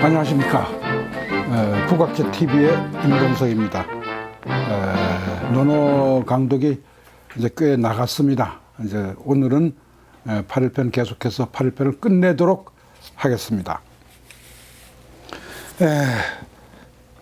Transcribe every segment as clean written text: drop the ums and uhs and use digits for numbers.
안녕하십니까. 국악제 TV의 임동석입니다. 논어 강독이 이제 꽤 나갔습니다. 이제 오늘은 8일편 계속해서 8일편을 끝내도록 하겠습니다.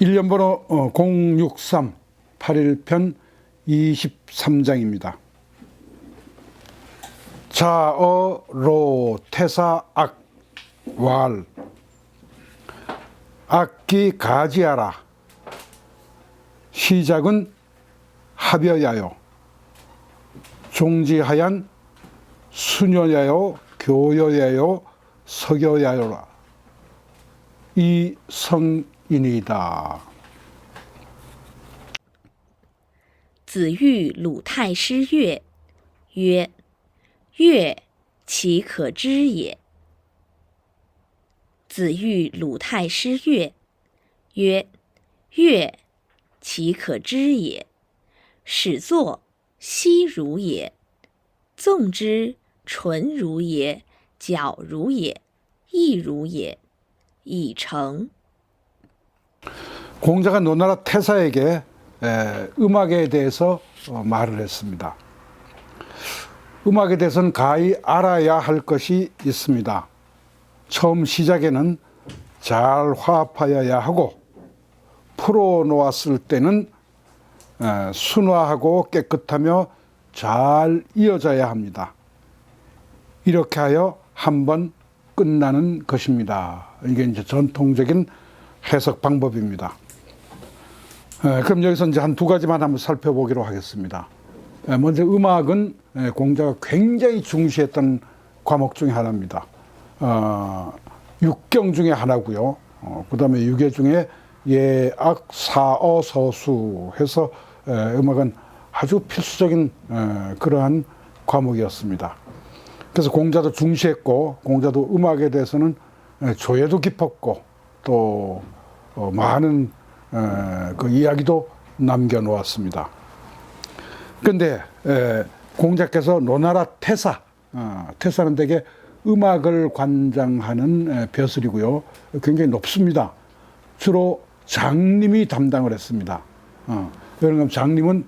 1년번호 063 8일편 23장입니다. 자어 로 태사 악 왈 악기 가지하라. 시작은 합여야요 종지하얀 수녀야요 교여야요 석여야요라. 이 성인이다. 子欲鲁太师乐曰：乐，其可知也。子欲鲁太师乐曰：乐，其可知也。始作，息如也；纵之，纯如也，矫如也，意如也，已成。 공자가 노나라 태사에게 음악에 대해서 말을 했습니다. 음악에 대해서는 가히 알아야 할 것이 있습니다. 처음 시작에는 잘 화합하여야 하고, 풀어놓았을 때는 순화하고 깨끗하며 잘 이어져야 합니다. 이렇게 하여 한번 끝나는 것입니다. 이게 이제 전통적인 해석 방법입니다. 그럼 여기서 이제 한 두 가지만 한번 살펴보기로 하겠습니다. 먼저 음악은 공자가 굉장히 중시했던 과목 중에 하나입니다. 육경 중에 하나고요. 그 다음에 유계 중에 예악 사어 서수 해서 음악은 아주 필수적인 그러한 과목이었습니다. 그래서 공자도 중시했고, 공자도 음악에 대해서는 조예도 깊었고, 또 많은 그 이야기도 남겨놓았습니다. 그런데 공자께서 노나라 태사, 태사는 되게 음악을 관장하는 벼슬이고요. 굉장히 높습니다. 주로 장님이 담당을 했습니다. 왜냐하면 장님은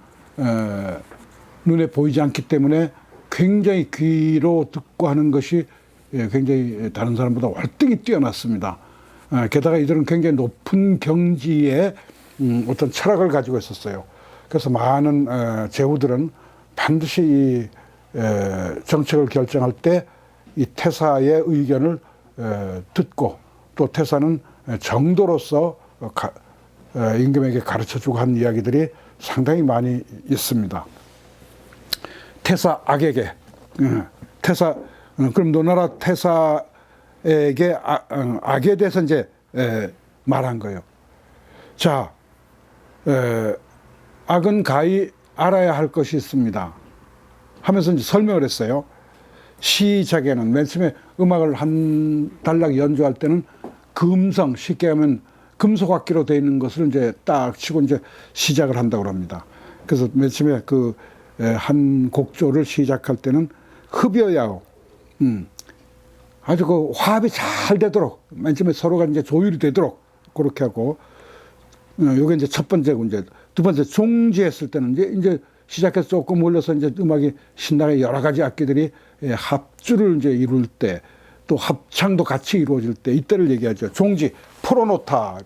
눈에 보이지 않기 때문에 굉장히 귀로 듣고 하는 것이 굉장히 다른 사람보다 월등히 뛰어났습니다. 게다가 이들은 굉장히 높은 경지의 어떤 철학을 가지고 있었어요. 그래서 많은 제후들은 반드시 이 정책을 결정할 때 이 태사의 의견을 듣고, 또 태사는 정도로서 임금에게 가르쳐주고 한 이야기들이 상당히 많이 있습니다. 태사 악에게 태사 그럼 노나라 태사에게 악에 대해서 이제 말한 거예요. 자, 악은 가히 알아야 할 것이 있습니다 하면서 이제 설명을 했어요. 시작에는 맨 처음에 음악을 한 단락 연주할 때는 금성, 쉽게 하면 금속악기로 되어 있는 것을 이제 딱 치고 이제 시작을 한다고 합니다. 그래서 맨 처음에 그 한 곡조를 시작할 때는 흡여야오, 아주 그 화합이 잘 되도록, 맨 처음에 서로가 이제 조율이 되도록 그렇게 하고, 요게 이제 첫 번째고, 이제 두 번째 종지했을 때는 이제 시작해서 조금 올려서 이제 음악이 신나게 여러 가지 악기들이 합주를 이제 이룰 때, 또 합창도 같이 이루어질 때, 이때를 얘기하죠. 종지, 풀어놓다.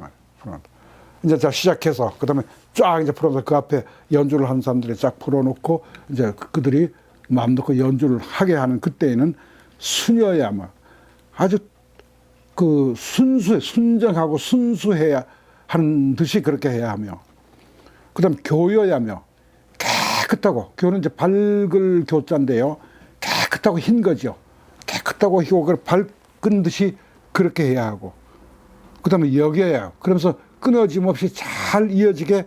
이제 자 시작해서, 그 다음에 쫙 이제 풀어서 그 앞에 연주를 하는 사람들이 쫙 풀어놓고, 이제 그들이 마음 놓고 연주를 하게 하는 그때에는 순여야, 뭐, 아주 그 순정하고 순수해야 하는 듯이 그렇게 해야 하며, 그 다음 교여야며, 깨끗하고, 교는 이제 밝을 교자인데요. 깨끗하고 흰 거죠. 깨끗하고 희고 밝은 듯이 그렇게 해야 하고, 그 다음에 여겨야, 그러면서 끊어짐 없이 잘 이어지게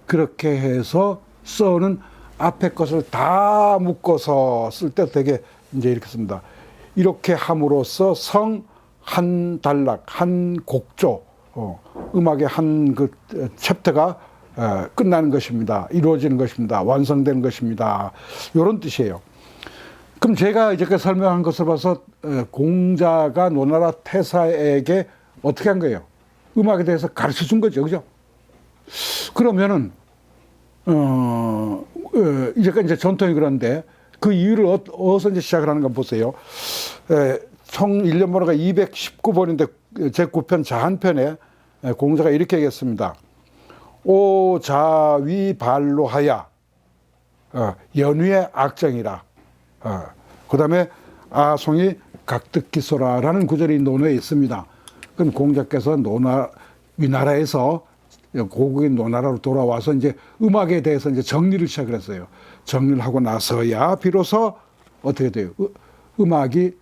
그렇게 해서 써는 앞에 것을 다 묶어서 쓸 때 되게 이제 이렇게 씁니다. 이렇게 함으로써 성 한 단락, 한 곡조, 음악의 한 그 챕터가 끝나는 것입니다. 이루어지는 것입니다. 완성되는 것입니다. 이런 뜻이에요. 그럼 제가 이렇게 설명한 것을 봐서 공자가 노나라 태사에게 어떻게 한 거예요? 음악에 대해서 가르쳐 준 거죠. 그죠? 그러면은, 이제 전통이 그런데 그 이유를 어디서 이제 시작을 하는가 보세요. 총 1년 번호가 219번인데 제9편 자한편에 공자가 이렇게 얘기했습니다. 오자위발로 하야 연위의 악정이라. 그 다음에 아송이 각득기소라라는 구절이 논어에 있습니다. 그럼 공자께서 위나라에서 고국인 노나라로 돌아와서 이제 음악에 대해서 이제 정리를 시작을 했어요. 정리를 하고 나서야 비로소 어떻게 돼요? 음악이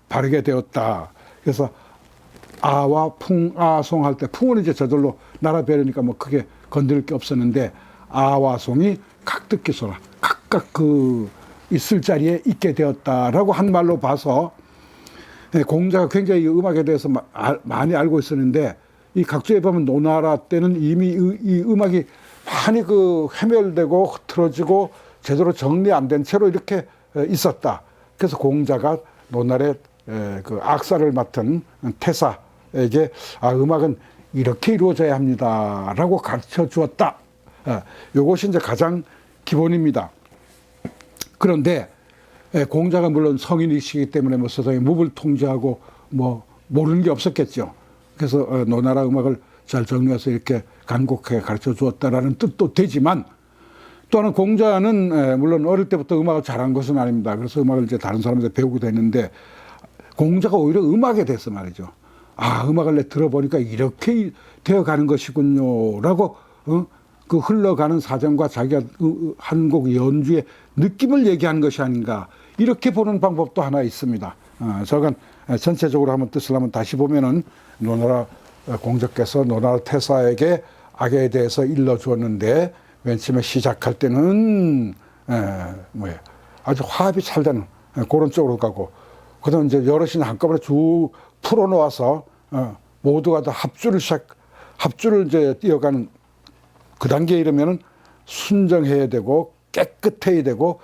바르게 되었다. 그래서 아와 풍, 아송 할 때 풍은 이제 저절로 나라 배려니까 뭐 크게 건드릴 게 없었는데 아와 송이 각득기소라. 각각 그 있을 자리에 있게 되었다라고 한 말로 봐서 공자가 굉장히 음악에 대해서 많이 알고 있었는데 이 각주에 보면 노나라 때는 이미 이 음악이 많이 그 해멸되고 흐트러지고 제대로 정리 안 된 채로 이렇게 있었다. 그래서 공자가 노나라의 그 악사를 맡은 태사에게 음악은 이렇게 이루어져야 합니다라고 가르쳐 주었다. 이것이 이제 가장 기본입니다. 그런데 공자가 물론 성인이시기 때문에 뭐 세상에 무을 통제하고 뭐 모르는 게 없었겠죠. 그래서 노나라 음악을 잘 정리해서 이렇게 간곡하게 가르쳐 주었다라는 뜻도 되지만 또 하나 공자는 물론 어릴 때부터 음악을 잘한 것은 아닙니다. 그래서 음악을 이제 다른 사람한테 배우기도 했는데 공자가 오히려 음악에 대해서 말이죠. 음악을 내 들어보니까 이렇게 되어가는 것이군요라고 그 흘러가는 사정과 자기가 한 곡 연주의 느낌을 얘기하는 것이 아닌가 이렇게 보는 방법도 하나 있습니다. 저건 전체적으로 한번 뜻을 한번 다시 보면은 노나라 공자께서 노나라 태사에게 악에 대해서 일러주었는데 맨 처음에 시작할 때는 아주 화합이 잘 되는 그런 쪽으로 가고 그다음 이제 여럿이 한꺼번에 쭉 풀어놓아서 모두가 다 합주를 이제 뛰어가는 그 단계에 이르면은 순정해야 되고 깨끗해야 되고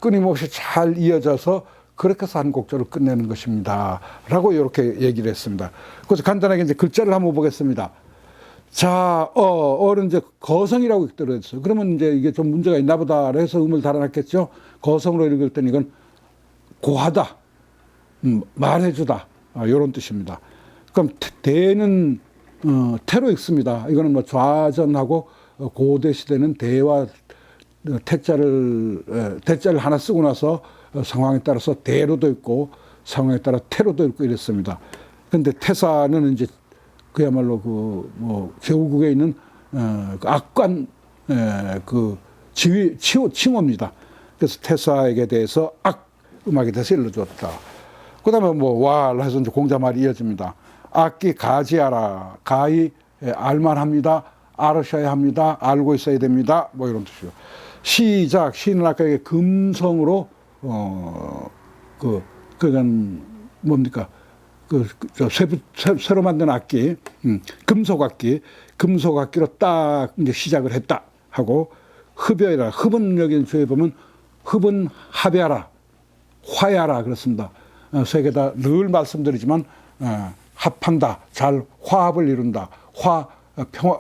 끊임없이 잘 이어져서 그렇게 해서 한 곡조를 끝내는 것입니다. 라고 이렇게 얘기를 했습니다. 그래서 간단하게 이제 글자를 한번 보겠습니다. 자, 어는 이제 거성이라고 들어있어요. 그러면 이제 이게 좀 문제가 있나 보다 해서 음을 달아놨겠죠. 거성으로 읽을 때는 이건 고하다, 말해주다, 이런 뜻입니다. 그럼 대는 태로 읽습니다. 이거는 뭐 좌전하고 고대 시대는 대와 대자를 하나 쓰고 나서 상황에 따라서 대로도 있고 상황에 따라 태로도 있고 이랬습니다. 그런데 태사는 이제 그야말로 그 뭐 제후국에 있는 그 악관 그 칭호입니다. 그래서 태사에게 대해서 음악에 대해서 일러주었다. 그다음에 뭐 와를 해서 이제 공자 말이 이어집니다. 악기 가지하라. 가히 알만합니다. 알으셔야 합니다. 알고 있어야 됩니다. 뭐 이런 뜻이요. 시작. 시는 아까 금성으로 그건 뭡니까? 새로 만든 악기, 금속악기로 딱 이제 시작을 했다 하고 흡여이라. 흡은 여기 주에 보면 흡은 합야라, 화야라 그렇습니다. 세 개 다 늘 말씀드리지만 합한다, 잘 화합을 이룬다,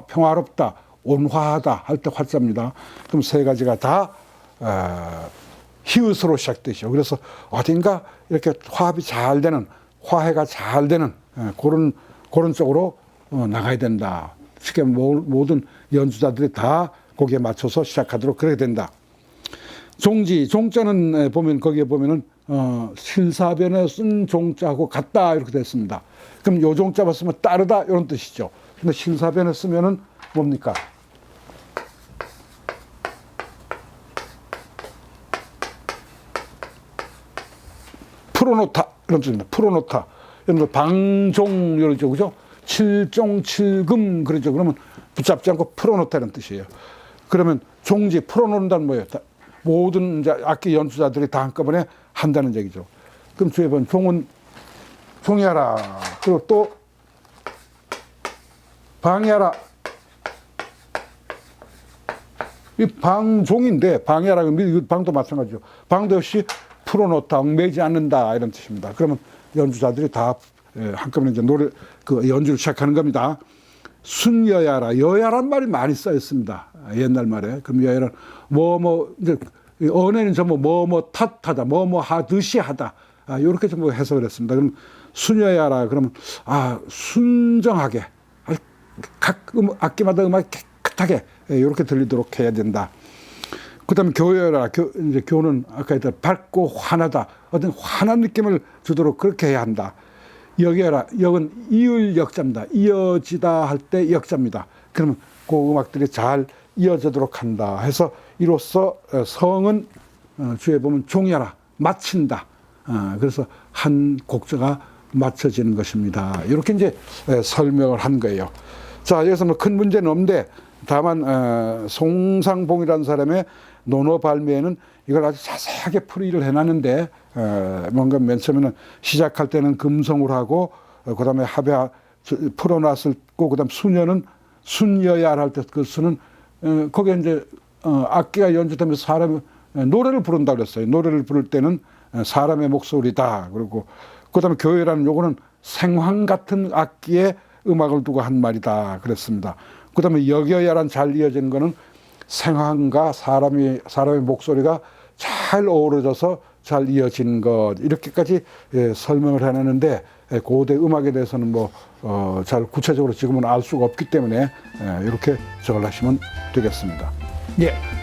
평화롭다, 온화하다 할 때 화자입니다. 그럼 세 가지가 다 히읗으로 시작되죠. 그래서 어딘가 이렇게 화합이 잘 되는, 화해가 잘 되는 그런 쪽으로 나가야 된다. 쉽게 모든 연주자들이 다 거기에 맞춰서 시작하도록 그래야 된다. 종자는 보면 거기에 보면은 실사변에 쓴 종자하고 같다 이렇게 됐습니다. 그럼 요 종자만 쓰면 따르다 이런 뜻이죠. 근데 실사변에 쓰면은 뭡니까? 풀어놓다 이런 뜻입니다. 풀어놓다. 이런 방종 이러죠, 그죠? 칠종 칠금 그러죠. 그러면 붙잡지 않고 풀어놓다 이런 뜻이에요. 그러면 종지 풀어놓는다는 뭐예요? 모든 이제 악기 연주자들이 다 한꺼번에 한다는 얘기죠. 그럼 주에 보면 종은 종이하라. 그리고 또 방해하라. 이 방종인데 방해하라. 방도 마찬가지죠. 방도 역시 풀어놓다, 얽매이지 않는다 이런 뜻입니다. 그러면 연주자들이 다 한꺼번에 이제 노래 그 연주를 시작하는 겁니다. 순여야라. 여야란 말이 많이 써 있습니다. 옛날 말에. 그럼 여야는 이제 언어는 전부 뭐뭐 탓하다, 뭐뭐 하듯이 하다. 이렇게 좀 해석을 했습니다. 그럼 순여야라. 그러면 순정하게 각 악기마다 음악이 깨끗하게 이렇게 들리도록 해야 된다. 그다음에 교여라. 이제 교는 아까 했던 밝고 환하다. 어떤 환한 느낌을 주도록 그렇게 해야 한다. 역여라. 역은 이을 역자입니다. 이어지다 할 때 역자입니다. 그러면 그 음악들이 잘 이어지도록 한다 해서 이로써 성은 주에 보면 종여라. 마친다. 그래서 한 곡조가 맞춰지는 것입니다. 이렇게 이제 설명을 한 거예요. 자, 여기서 뭐 큰 문제는 없는데 다만 송상봉이라는 사람의 논어 발매에는 이걸 아주 자세하게 풀이를 해놨는데 뭔가 맨 처음에는 시작할 때는 금성으로 하고 그다음에 합에 풀어놨을 거 그다음 수녀는 순여야 할 때 그 수는 거기에 이제 악기가 연주되면서 사람이 노래를 부른다 그랬어요. 노래를 부를 때는 사람의 목소리다. 그리고 그다음에 교회라는 요거는 생황 같은 악기에 음악을 두고 한 말이다 그랬습니다. 그다음에 역여야란 잘 이어지는 거는 생황과 사람의 목소리가 잘 어우러져서 잘 이어지는 것 이렇게까지 설명을 해놨는데 고대 음악에 대해서는 뭐 잘 구체적으로 지금은 알 수가 없기 때문에 이렇게 적을 하시면 되겠습니다. 예.